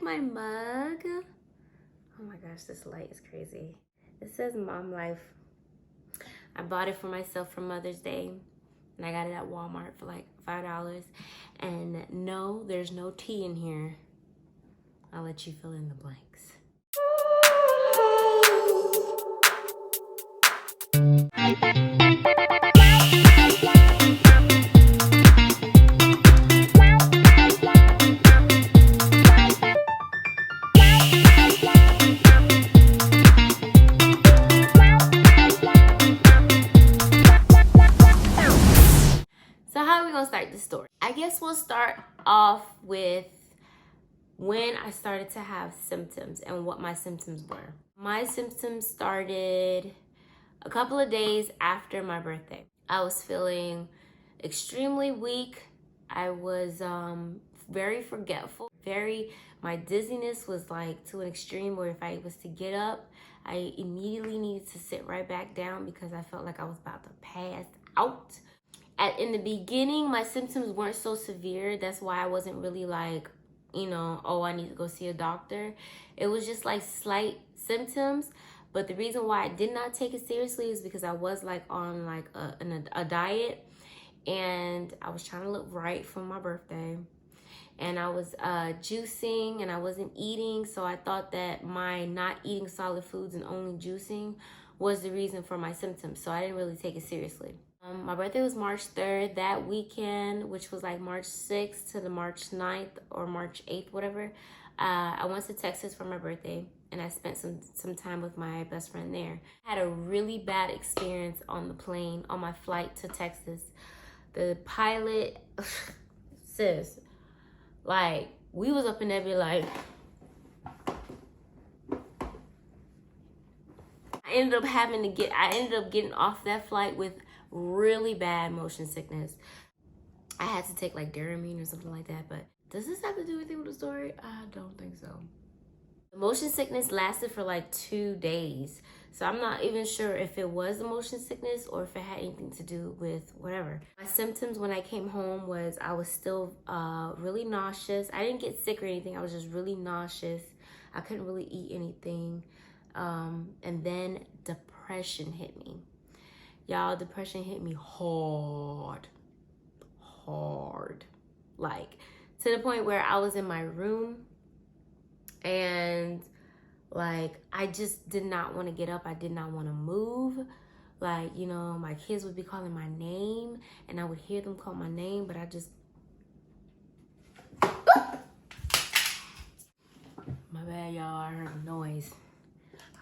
my mug. Oh my gosh, this light is crazy. It says Mom Life. I bought it for myself for Mother's Day. And I got it at Walmart for like $5. And no, there's no tea in here. I'll let you fill in the blanks. So how are we gonna start this story? I guess we'll start off with when I started to have symptoms and what my symptoms were. My symptoms started a couple of days after my birthday. I was feeling extremely weak. I was very forgetful. My dizziness was like to an extreme where if I was to get up, I immediately needed to sit right back down because I felt like I was about to pass out. In the beginning, my symptoms weren't so severe. That's why I wasn't really like, oh, I need to go see a doctor. It was just like slight symptoms. But the reason why I did not take it seriously is because I was like on like a diet, and I was trying to look right for my birthday, and I was juicing and I wasn't eating. So I thought that my not eating solid foods and only juicing was the reason for my symptoms. So I didn't really take it seriously. My birthday was March 3rd. That weekend, which was like March 6th to the March 9th or March 8th, whatever, I went to Texas for my birthday, and I spent some time with my best friend there. I had a really bad experience on the plane on my flight to Texas. The pilot, sis, like, we was up in there be like, I ended up getting off that flight with really bad motion sickness. I had to take like Dramamine or something like that, but does this have to do anything with the story? I don't think so. The motion sickness lasted for like 2 days. So I'm not even sure if it was the motion sickness or if it had anything to do with whatever. My symptoms when I came home was I was still really nauseous. I didn't get sick or anything. I was just really nauseous. I couldn't really eat anything. And then depression hit me. Y'all, depression hit me hard. Like, to the point where I was in my room and like, I just did not want to get up. I did not want to move. Like, my kids would be calling my name and I would hear them call my name, but I just... My bad, y'all. I heard a noise.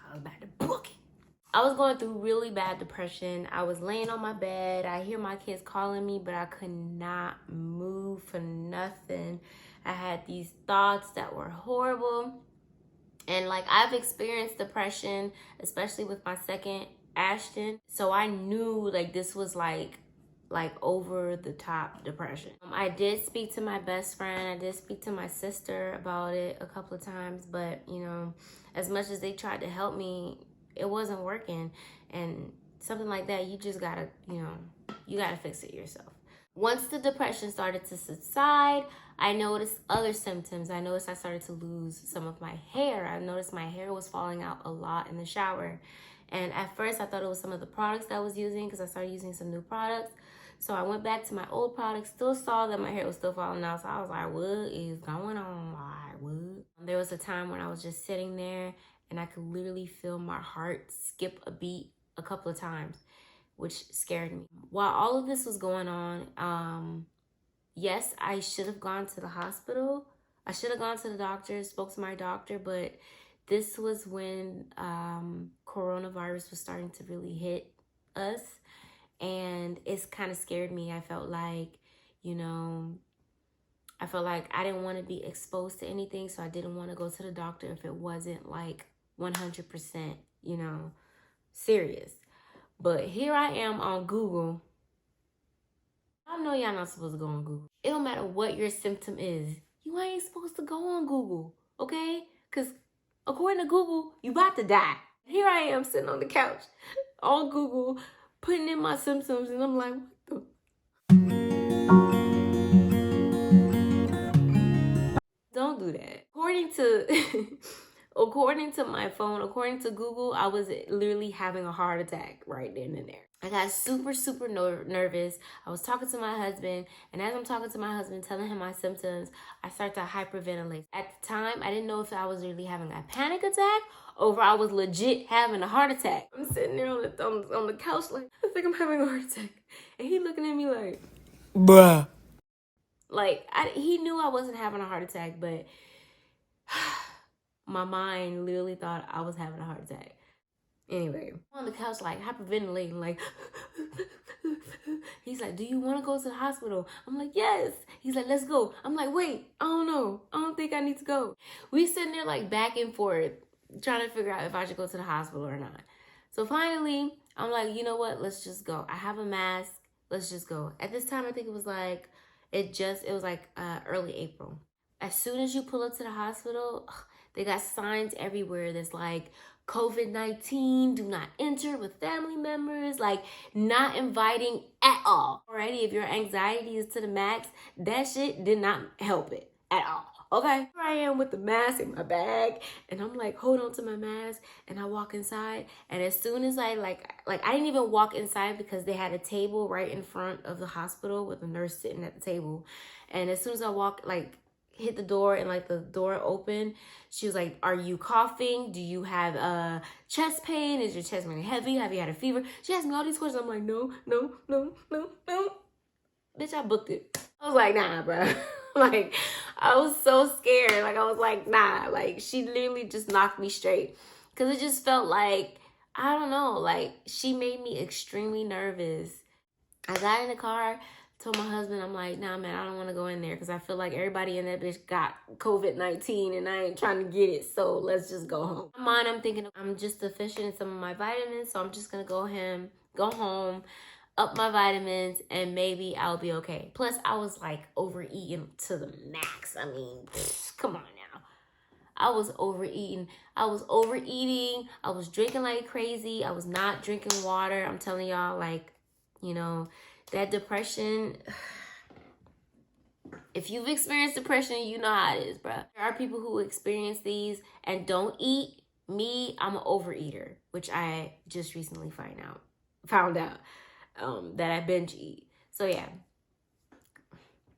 I was about to book it. I was going through really bad depression. I was laying on my bed. I hear my kids calling me, but I could not move for nothing. I had these thoughts that were horrible. And like, I've experienced depression, especially with my second Ashton. So I knew like this was like over the top depression. I did speak to my best friend. I did speak to my sister about it a couple of times, but as much as they tried to help me, it wasn't working. And something like that, you just gotta, you gotta fix it yourself. Once the depression started to subside, I noticed other symptoms. I noticed I started to lose some of my hair. I noticed my hair was falling out a lot in the shower. And at first I thought it was some of the products that I was using because I started using some new products. So I went back to my old products, still saw that my hair was still falling out. So I was like, what is going on? Like, what? There was a time when I was just sitting there and I could literally feel my heart skip a beat a couple of times, which scared me. While all of this was going on, yes, I should have gone to the hospital. I should have gone to the doctor, spoke to my doctor, but this was when coronavirus was starting to really hit us. And it's kind of scared me. I felt like, I didn't want to be exposed to anything. So I didn't want to go to the doctor if it wasn't like 100%, serious. But here I am on Google. I know y'all not supposed to go on Google. It don't matter what your symptom is. You ain't supposed to go on Google, okay? Because according to Google, you about to die. Here I am sitting on the couch on Google, putting in my symptoms, and I'm like, what the? Don't do that. According according to my phone, according to Google, I was literally having a heart attack right then and there. I got super, super nervous. I was talking to my husband, and as I'm talking to my husband, telling him my symptoms, I start to hyperventilate. At the time, I didn't know if I was really having a panic attack or if I was legit having a heart attack. I'm sitting there on the couch like, I think I'm having a heart attack. And he looking at me like, bruh. Like, he knew I wasn't having a heart attack, but my mind literally thought I was having a heart attack. Anyway, on the couch, like, hyperventilating, like, he's like, do you want to go to the hospital? I'm like, yes. He's like, let's go. I'm like, wait, I don't know. I don't think I need to go. We sitting there, like, back and forth, trying to figure out if I should go to the hospital or not. So finally, I'm like, you know what? Let's just go. I have a mask. Let's just go. At this time, I think it was like, early April. As soon as you pull up to the hospital, they got signs everywhere that's like, COVID-19, do not enter with family members, like not inviting at all. Alrighty, if your anxiety is to the max, that shit did not help it at all. Okay, here I am with the mask in my bag, and I'm like, hold on to my mask, and I walk inside, and as soon as I I didn't even walk inside because they had a table right in front of the hospital with a nurse sitting at the table, and as soon as I walk, hit the door and the door opened, she was like, are you coughing? Do you have chest pain? Is your chest really heavy? Have you had a fever? She asked me all these questions. I'm like, no. Bitch, I booked it. I was like, nah, bro. I was so scared. I was like, nah. She literally just knocked me straight. Because it just felt like, I don't know, she made me extremely nervous. I got in the car, told my husband, I'm like, nah, man, I don't want to go in there because I feel like everybody in that bitch got COVID-19 and I ain't trying to get it. So let's just go home. In my mind, I'm thinking I'm just deficient in some of my vitamins. So I'm just going to go home, up my vitamins, and maybe I'll be okay. Plus, I was overeating to the max. I mean, come on now. I was overeating. I was drinking like crazy. I was not drinking water. I'm telling y'all, that depression, if you've experienced depression, you know how it is, bro. There are people who experience these and don't eat. Me, I'm an overeater, which I just recently found out that I binge eat. So yeah,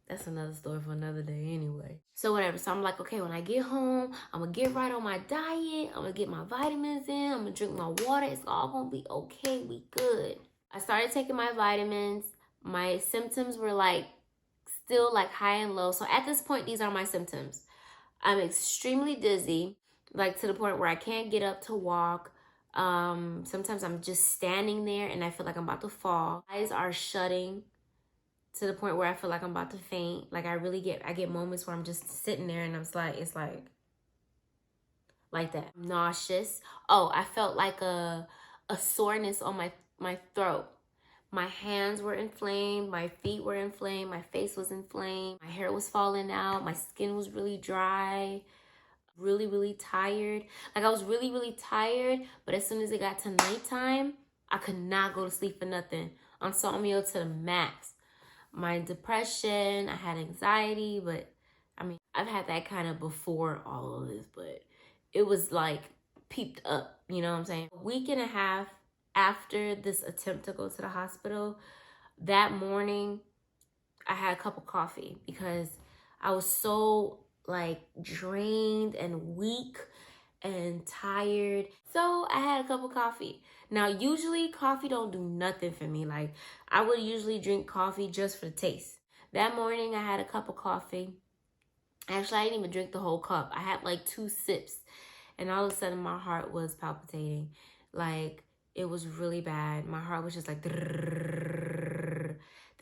that's another story for another day anyway. So whatever, so I'm like, okay, when I get home, I'm gonna get right on my diet. I'm gonna get my vitamins in. I'm gonna drink my water. It's all gonna be okay. We good. I started taking my vitamins. My symptoms were still high and low. So at this point, these are my symptoms. I'm extremely dizzy, to the point where I can't get up to walk. Sometimes I'm just standing there and I feel like I'm about to fall. Eyes are shutting to the point where I feel like I'm about to faint. I get moments where I'm just sitting there and it's like that. I'm nauseous. Oh, I felt like a soreness on my throat. My hands were inflamed, my feet were inflamed, my face was inflamed, my hair was falling out, my skin was really dry, really, really tired. I was really, really tired, but as soon as it got to nighttime, I could not go to sleep for nothing. Insomnia to the max. My depression, I had anxiety, but I've had that kind of before all of this, but it was peeped up, you know what I'm saying? A week and a half after this attempt to go to the hospital, that morning, I had a cup of coffee because I was so drained and weak and tired. So I had a cup of coffee. Now, usually coffee don't do nothing for me. I would usually drink coffee just for the taste. That morning, I had a cup of coffee. Actually, I didn't even drink the whole cup. I had 2 sips, and all of a sudden, my heart was palpitating. It was really bad. My heart was just then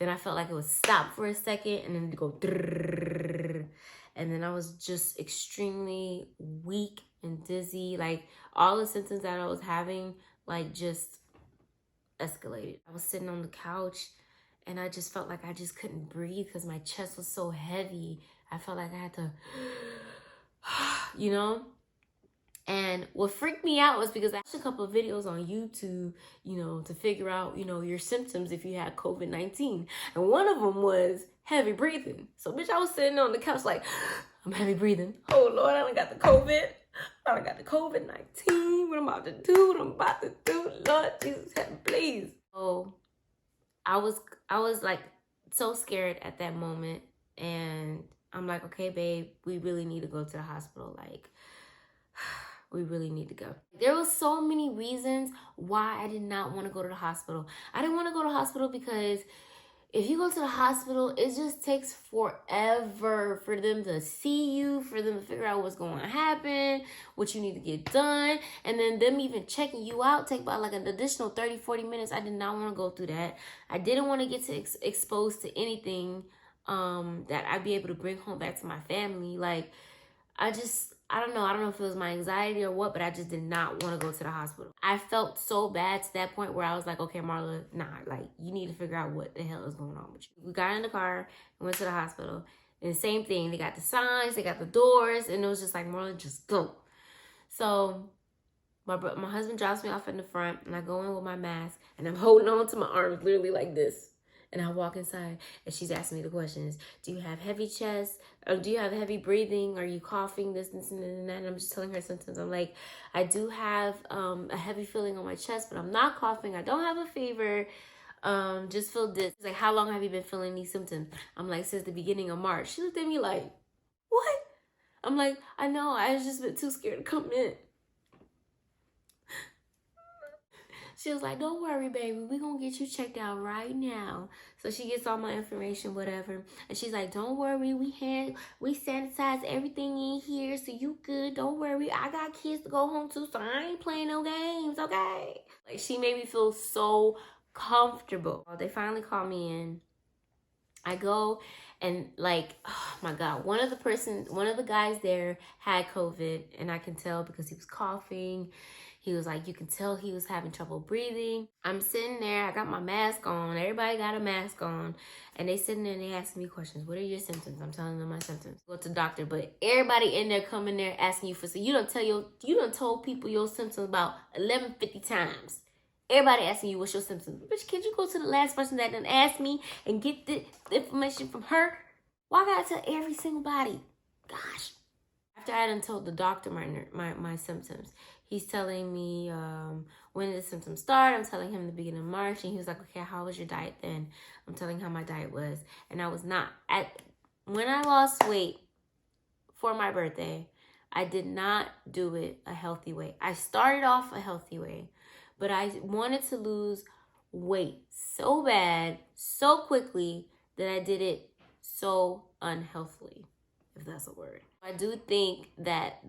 I felt like it would stop for a second and then it'd go and then I was just extremely weak and dizzy. All the symptoms that I was having just escalated. I was sitting on the couch and I just felt like I just couldn't breathe because my chest was so heavy. I felt like I had to, And what freaked me out was because I watched a couple of videos on YouTube, to figure out, your symptoms if you had COVID-19. And one of them was heavy breathing. So, bitch, I was sitting on the couch I'm heavy breathing. Oh Lord, I done got the COVID. I done got the COVID-19. What I'm about to do, Lord Jesus, help me, please. So I was like so scared at that moment, and I'm like, okay, babe, we really need to go to the hospital. Like, we really need to go. There was so many reasons why I did not want to go to the hospital. I didn't want to go to the hospital because if you go to the hospital, it just takes forever for them to see you, for them to figure out what's going to happen, what you need to get done. And then them even checking you out take about like an additional 30, 40 minutes. I did not want to go through that. I didn't want to get exposed to anything that I'd be able to bring home back to my family. Like, I don't know if it was my anxiety or what, but I just did not want to go to the hospital. I felt so bad to that point where I was like, okay, Marla, nah, like, you need to figure out what the hell is going on with you. We got in the car and went to the hospital. And the same thing, they got the signs, they got the doors, and it was just like, Marla, just go. So my husband drops me off in the front, and I go in with my mask, and I'm holding on to my arms literally like this. And I walk inside, and she's asking me the questions. Do you have heavy chest? Or do you have heavy breathing? Are you coughing? This, and that. And I'm just telling her symptoms. I'm like, I do have a heavy feeling on my chest, but I'm not coughing. I don't have a fever. Just feel this. She's like, how long have you been feeling these symptoms? I'm like, since the beginning of March. She looked at me like, what? I'm like, I know. I was just been too scared to come in. She was like, don't worry, baby. We're going to get you checked out right now. So she gets all my information, whatever. And she's like, don't worry. We sanitize everything in here, so you good. Don't worry. I got kids to go home to, so I ain't playing no games, okay? Like, she made me feel so comfortable. They finally called me in. I go and like, oh my God, one of the guys there had COVID, and I can tell because he was coughing. He was like, you can tell he was having trouble breathing. I'm sitting there, I got my mask on. Everybody got a mask on. And they sitting there and they asking me questions. What are your symptoms? I'm telling them my symptoms. Go to the doctor, but everybody in there coming there asking you for, so you done told people your symptoms about 1150 times. Everybody asking you what's your symptoms. Bitch, can't you go to the last person that done asked me and get the information from her? Why I gotta tell every single body? Gosh. After I done told the doctor my symptoms, he's telling me when did the symptoms start. I'm telling him the beginning of March, and he was like, okay, how was your diet then? I'm telling him how my diet was. And I was not, when I lost weight for my birthday, I did not do it a healthy way. I started off a healthy way, but I wanted to lose weight so bad, so quickly, that I did it so unhealthily, if that's a word. I do think that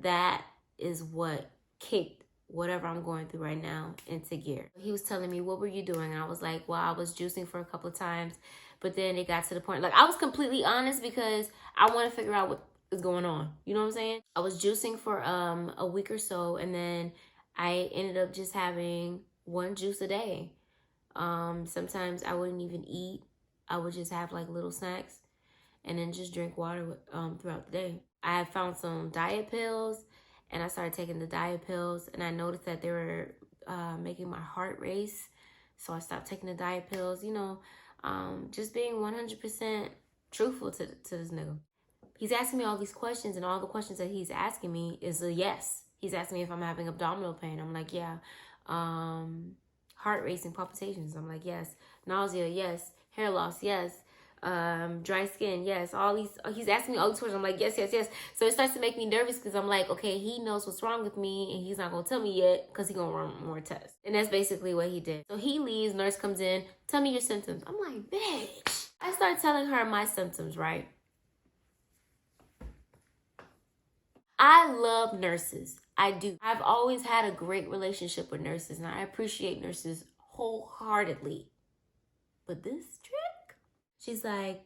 is what kicked whatever I'm going through right now into gear. He was telling me, what were you doing? And I was like, well, I was juicing for a couple of times, but then it got to the point, like, I was completely honest because I want to figure out what is going on. You know what I'm saying? I was juicing for a week or so, and then I ended up just having one juice a day. Sometimes I wouldn't even eat. I would just have like little snacks and then just drink water throughout the day. I had found some diet pills, and I started taking the diet pills, and I noticed that they were making my heart race. So I stopped taking the diet pills, you know, just being 100% truthful to this nigga. He's asking me all these questions, and all the questions that he's asking me is a yes. He's asking me if I'm having abdominal pain. I'm like, yeah. Heart racing, palpitations. I'm like, yes. Nausea, yes. Hair loss, yes. Dry skin, yes. All these, he's asking me all these questions. I'm like, yes, yes, yes. So it starts to make me nervous because I'm like, okay, he knows what's wrong with me, and he's not gonna tell me yet because he's gonna run more tests. And that's basically what he did. So he leaves, nurse comes in, tell me your symptoms. I'm like, bitch. I started telling her my symptoms, right? I love nurses. I do. I've always had a great relationship with nurses, and I appreciate nurses wholeheartedly. But this trick? She's like,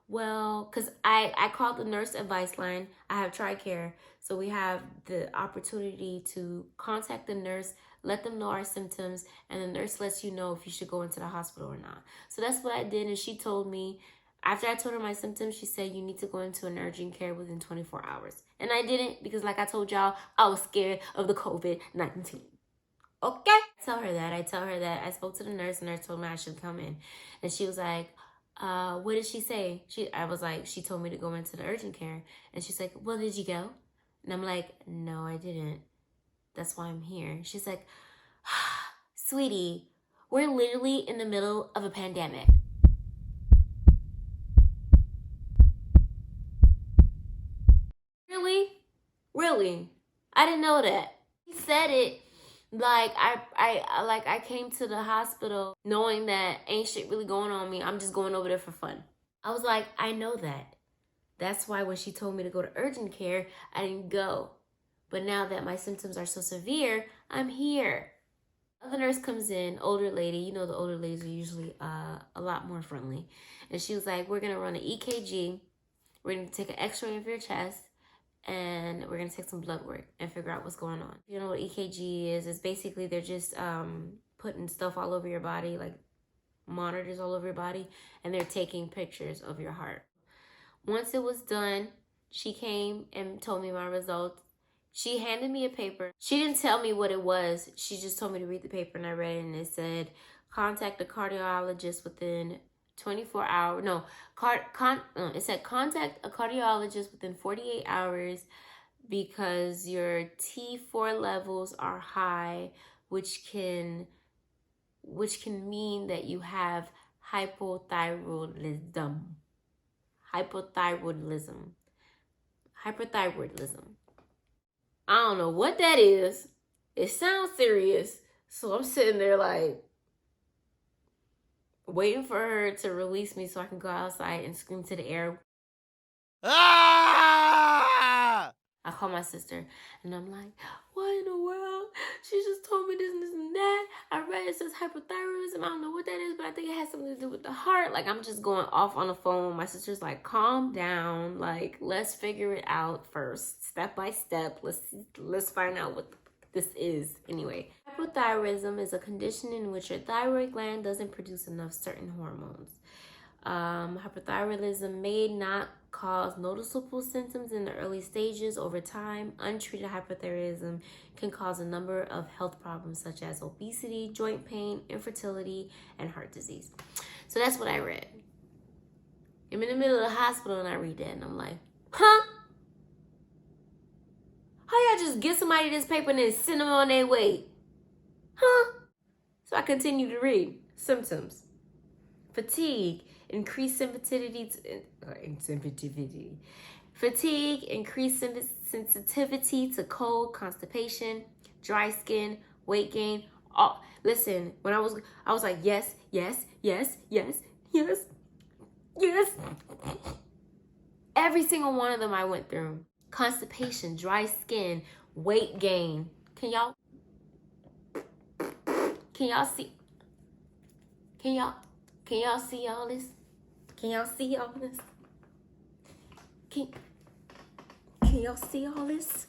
well, because I called the nurse advice line. I have TRICARE, so we have the opportunity to contact the nurse, let them know our symptoms, and the nurse lets you know if you should go into the hospital or not. So that's what I did, and she told me, after I told her my symptoms, she said, you need to go into an urgent care within 24 hours. And I didn't because, like I told y'all, I was scared of the COVID-19. Okay? I tell her that. I spoke to the nurse told me I should come in. And she was like, what did she say? I was like, she told me to go into the urgent care. And she's like, well, did you go? And I'm like, no, I didn't. That's why I'm here. She's like, sweetie, we're literally in the middle of a pandemic. Really? I didn't know that. He said it like I came to the hospital knowing that ain't shit really going on me. I'm just going over there for fun. I was like, I know that. That's why when she told me to go to urgent care, I didn't go. But now that my symptoms are so severe, I'm here. Other nurse comes in, older lady. You know the older ladies are usually a lot more friendly. And she was like, we're going to run an EKG. We're going to take an x-ray of your chest. And we're going to take some blood work and figure out what's going on. You know what EKG is? It's basically they're just putting stuff all over your body, like monitors all over your body. And they're taking pictures of your heart. Once it was done, she came and told me my results. She handed me a paper. She didn't tell me what it was. She just told me to read the paper, and I read it, and it said, contact a cardiologist within 24 hours. No, it said contact a cardiologist within 48 hours because your T4 levels are high, which can mean that you have hypothyroidism. Hypothyroidism. I don't know what that is. It sounds serious. So I'm sitting there like waiting for her to release me so I can go outside and scream to the air. Ah! I call my sister and I'm like, what in the world? She just told me this and this and that. I read it says hypothyroidism. I don't know what that is, but I think it has something to do with the heart. Like, I'm just going off on the phone. My sister's like, calm down. Like, let's figure it out first, step by step. Let's find out what this is. Anyway, hypothyroidism is a condition in which your thyroid gland doesn't produce enough certain hormones. Hypothyroidism may not cause noticeable symptoms in the early stages. Over time, untreated hypothyroidism can cause a number of health problems such as obesity, joint pain, infertility, and heart disease. So that's what I read. I'm in the middle of the hospital and I read that and I'm like, huh? How y'all just get somebody this paper and then send them on their way? Huh? So I continue to read. Symptoms. Fatigue, increased sensitivity to cold, constipation, dry skin, weight gain. Listen, when I was like, yes. Every single one of them I went through. Constipation, dry skin, weight gain. Can y'all see? Can y'all see all this? Can y'all see all this? Can y'all see all this?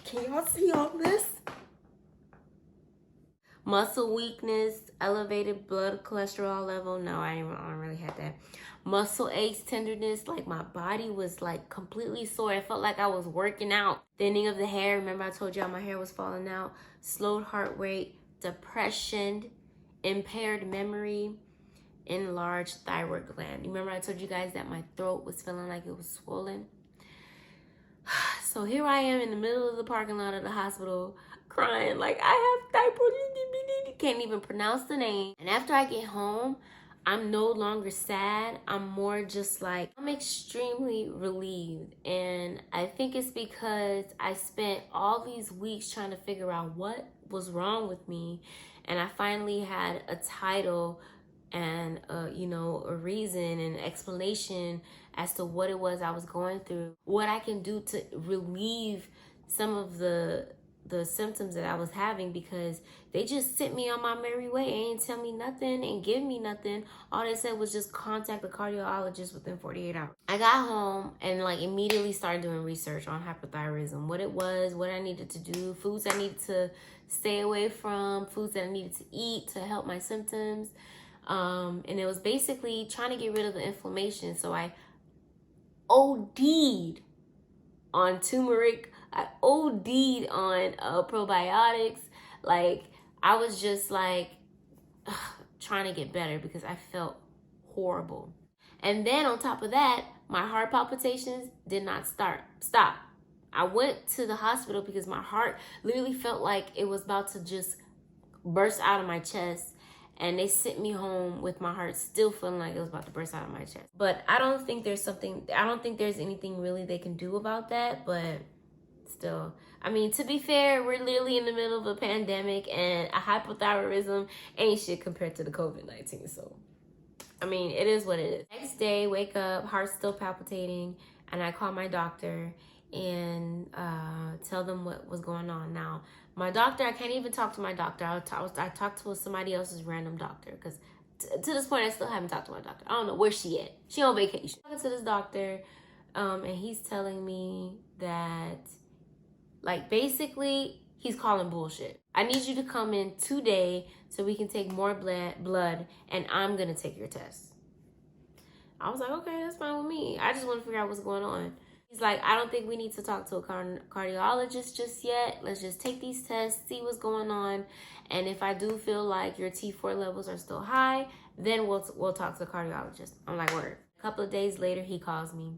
Can y'all see all this? Muscle weakness, elevated blood cholesterol level. No, I don't really have that. Muscle aches, tenderness, like my body was like completely sore. I felt like I was working out. Thinning of the hair. Remember I told y'all my hair was falling out. Slowed heart rate, depression, impaired memory, enlarged thyroid gland. Remember I told you guys that my throat was feeling like it was swollen? So here I am in the middle of the parking lot of the hospital crying like I have thyroid. Can't even pronounce the name. And after I get home, I'm no longer sad. I'm more just like, I'm extremely relieved. And I think it's because I spent all these weeks trying to figure out what was wrong with me. And I finally had a title and a reason and explanation as to what it was I was going through, what I can do to relieve some of the symptoms that I was having, because they just sent me on my merry way. They ain't tell me nothing and give me nothing. All they said was just contact a cardiologist within 48 hours. I got home and like immediately started doing research on hypothyroidism, what it was, what I needed to do, foods I needed to stay away from, foods that I needed to eat to help my symptoms. And it was basically trying to get rid of the inflammation. So I OD'd on turmeric. I OD'd on probiotics. Like, I was just like trying to get better because I felt horrible. And then on top of that, my heart palpitations did not stop. I went to the hospital because my heart literally felt like it was about to just burst out of my chest. And they sent me home with my heart still feeling like it was about to burst out of my chest. But I don't think there's anything really they can do about that. But still, I mean, to be fair, we're literally in the middle of a pandemic, and a hypothyroidism ain't shit compared to the COVID-19. So, I mean, it is what it is. Next day, wake up, heart still palpitating, and I call my doctor and tell them what was going on. Now, my doctor, I can't even talk to my doctor. I talked to somebody else's random doctor because to this point, I still haven't talked to my doctor. I don't know where she at. She on vacation. I'm talking to this doctor, and he's telling me that, like, basically, he's calling bullshit. I need you to come in today so we can take more blood, and I'm going to take your test. I was like, okay, that's fine with me. I just want to figure out what's going on. He's like, I don't think we need to talk to a cardiologist just yet. Let's just take these tests, see what's going on. And if I do feel like your T4 levels are still high, then we'll talk to the cardiologist. I'm like, word. A couple of days later, he calls me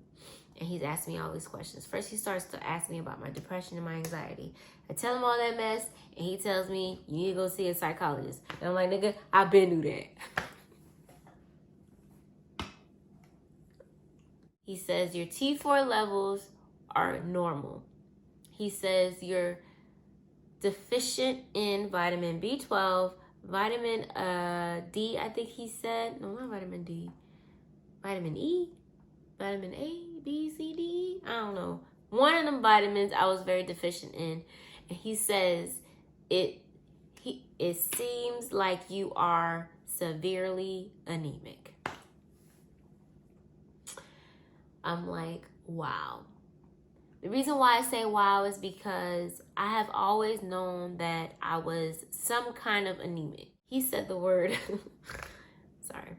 and he's asking me all these questions. First, he starts to ask me about my depression and my anxiety. I tell him all that mess, and he tells me, you need to go see a psychologist. And I'm like, nigga, I've been through that. He says your T4 levels are normal. He says you're deficient in vitamin B12, vitamin D, I think he said. No, not vitamin D. Vitamin E, vitamin A, B, C, D. I don't know. One of them vitamins I was very deficient in. And he says it seems like you are severely anemic. I'm like, wow. The reason why I say wow is because I have always known that I was some kind of anemic. He said the word, sorry.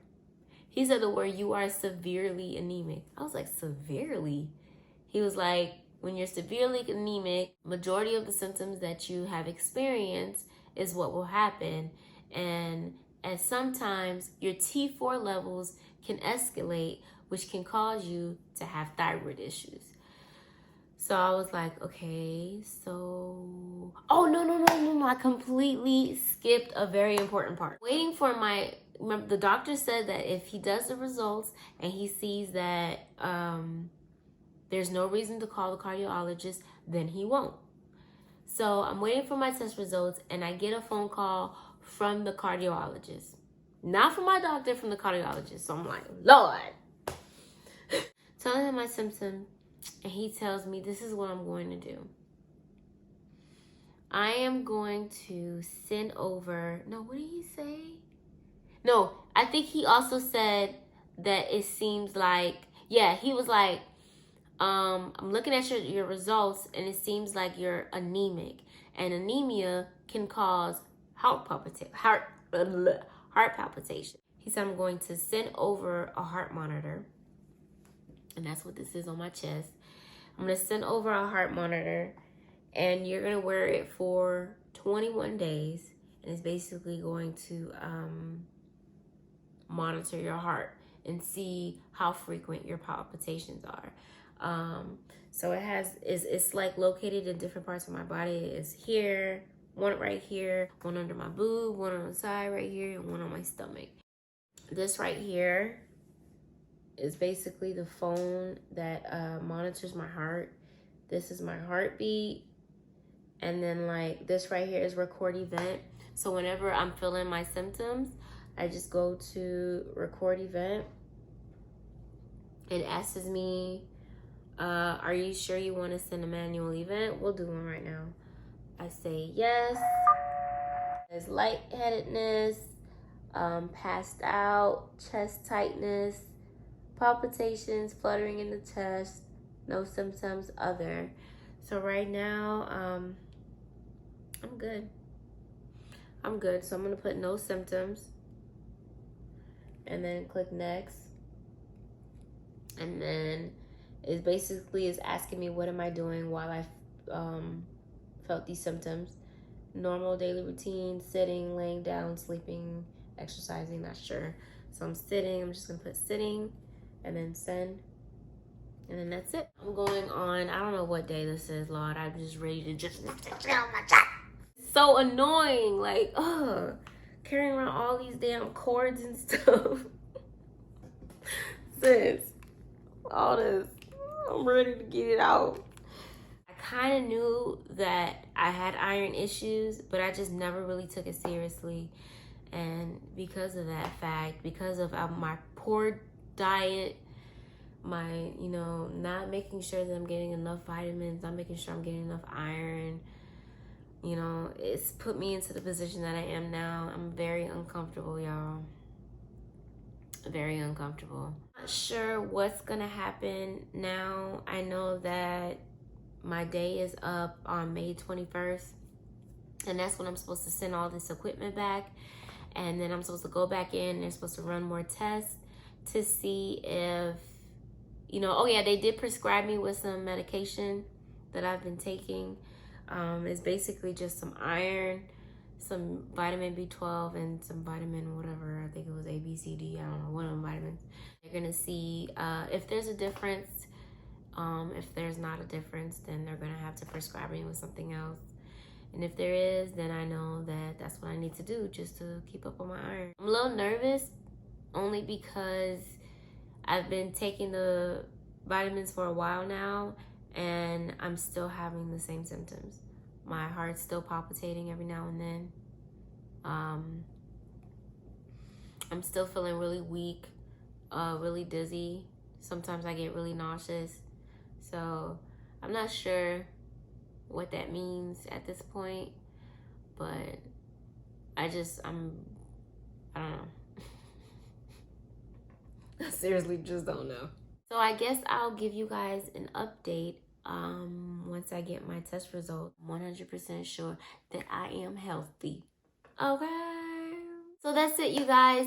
He said the word, you are severely anemic. I was like, severely? He was like, when you're severely anemic, majority of the symptoms that you have experienced is what will happen. And sometimes your T4 levels can escalate, which can cause you to have thyroid issues. So I was like, okay, so... Oh, no. I completely skipped a very important part. Waiting for the doctor said that if he does the results and he sees that there's no reason to call the cardiologist, then he won't. So I'm waiting for my test results, and I get a phone call from the cardiologist. Not from my doctor, from the cardiologist. So I'm like, Lord. Telling him my symptoms, and he tells me this is what I'm going to do. I am going to send over... No, what did he say? No, I think he also said that it seems like... Yeah, he was like, I'm looking at your results, and it seems like you're anemic. And anemia can cause heart palpitation. He said I'm going to send over a heart monitor. And that's what this is on my chest. I'm going to send over a heart monitor, and you're going to wear it for 21 days. And it's basically going to monitor your heart and see how frequent your palpitations are. So it's like located in different parts of my body. It's here, one right here, one under my boob, one on the side right here, and one on my stomach. This right here is basically the phone that monitors my heart. This is my heartbeat. And then like this right here is record event. So whenever I'm feeling my symptoms, I just go to record event. It asks me, are you sure you want to send a manual event? We'll do one right now. I say yes. There's lightheadedness, passed out, chest tightness, palpitations, fluttering in the chest, no symptoms other. So right now, I'm good. So I'm gonna put no symptoms and then click next. And then it basically is asking me what am I doing while I felt these symptoms. Normal daily routine, sitting, laying down, sleeping, exercising, not sure. So I'm sitting. I'm just gonna put sitting and then send. And then that's it. I'm going on, I don't know what day this is, Lord. I'm just ready to just so annoying. Like, carrying around all these damn cords and stuff. Sis, all this. I'm ready to get it out. I kind of knew that I had iron issues, but I just never really took it seriously. And because of that fact, because of my poor diet, my, not making sure that I'm getting enough vitamins, not making sure I'm getting enough iron, it's put me into the position that I am now. I'm very uncomfortable, y'all. Very uncomfortable. Not sure what's gonna happen now. I know that my day is up on May 21st, and that's when I'm supposed to send all this equipment back. And then I'm supposed to go back in and they're supposed to run more tests to see if, oh yeah, they did prescribe me with some medication that I've been taking. It's basically just some iron, some vitamin B12, and some vitamin whatever. I think it was A, B, C, D. I don't know, one of them vitamins. They're gonna see if there's a difference. If there's not a difference, then they're gonna have to prescribe me with something else. And if there is, then I know that that's what I need to do just to keep up on my iron. I'm a little nervous only because I've been taking the vitamins for a while now and I'm still having the same symptoms. My heart's still palpitating every now and then. I'm still feeling really weak, really dizzy. Sometimes I get really nauseous. So I'm not sure what that means at this point, but I don't know. I seriously just don't know. So I guess I'll give you guys an update once I get my test results. I'm 100% sure that I am healthy. Okay. So that's it, you guys.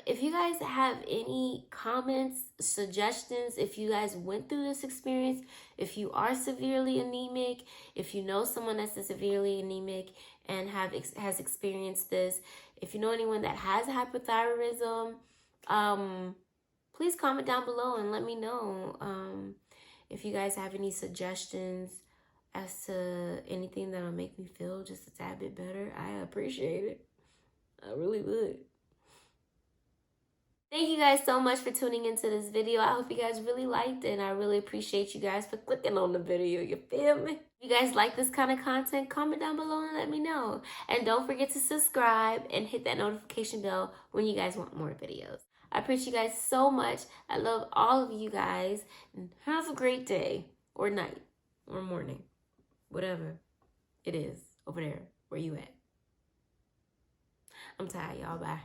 If you guys have any comments, suggestions, if you guys went through this experience, if you are severely anemic, if you know someone that's severely anemic and has experienced this, if you know anyone that has hypothyroidism, please comment down below and let me know if you guys have any suggestions as to anything that'll make me feel just a tad bit better. I appreciate it. I really would. Thank you guys so much for tuning into this video. I hope you guys really liked it, and I really appreciate you guys for clicking on the video. You feel me? If you guys like this kind of content, comment down below and let me know. And don't forget to subscribe and hit that notification bell when you guys want more videos. I appreciate you guys so much. I love all of you guys. And have a great day, or night, or morning, whatever it is over there where you at. I'm tired, y'all. Bye.